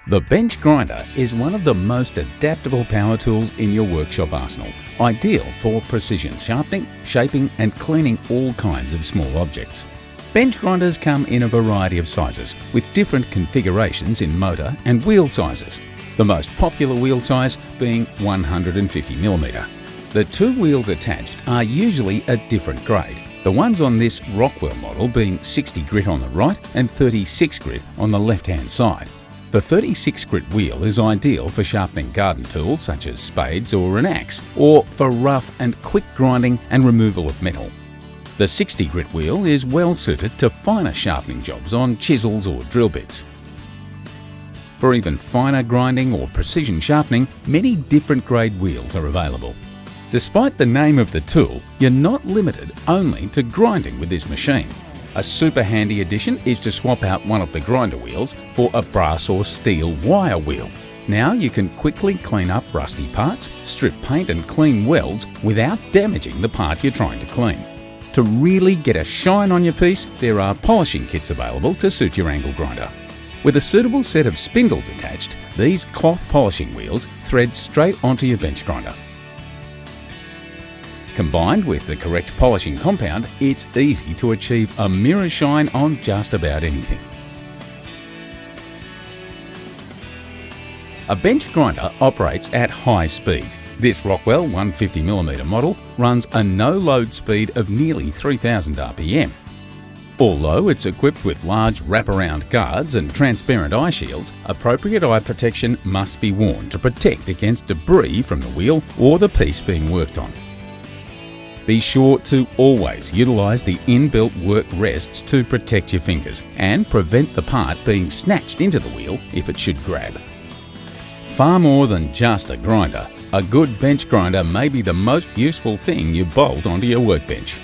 The bench grinder is one of the most adaptable power tools in your workshop arsenal, ideal for precision sharpening, shaping and cleaning all kinds of small objects. Bench grinders come in a variety of sizes, with different configurations in motor and wheel sizes, the most popular wheel size being 150mm. The two wheels attached are usually a different grade, the ones on this Rockwell model being 60 grit on the right and 36 grit on the left-hand side. The 36 grit wheel is ideal for sharpening garden tools such as spades or an axe, or for rough and quick grinding and removal of metal. The 60 grit wheel is well suited to finer sharpening jobs on chisels or drill bits. For even finer grinding or precision sharpening, many different grade wheels are available. Despite the name of the tool, you're not limited only to grinding with this machine. A super handy addition is to swap out one of the grinder wheels for a brass or steel wire wheel. Now you can quickly clean up rusty parts, strip paint and clean welds without damaging the part you're trying to clean. To really get a shine on your piece, there are polishing kits available to suit your angle grinder. With a suitable set of spindles attached, these cloth polishing wheels thread straight onto your bench grinder. Combined with the correct polishing compound, it's easy to achieve a mirror shine on just about anything. A bench grinder operates at high speed. This Rockwell 150mm model runs a no-load speed of nearly 3000 RPM. Although it's equipped with large wraparound guards and transparent eye shields, appropriate eye protection must be worn to protect against debris from the wheel or the piece being worked on. Be sure to always utilise the inbuilt work rests to protect your fingers and prevent the part being snatched into the wheel if it should grab. Far more than just a grinder, a good bench grinder may be the most useful thing you bolt onto your workbench.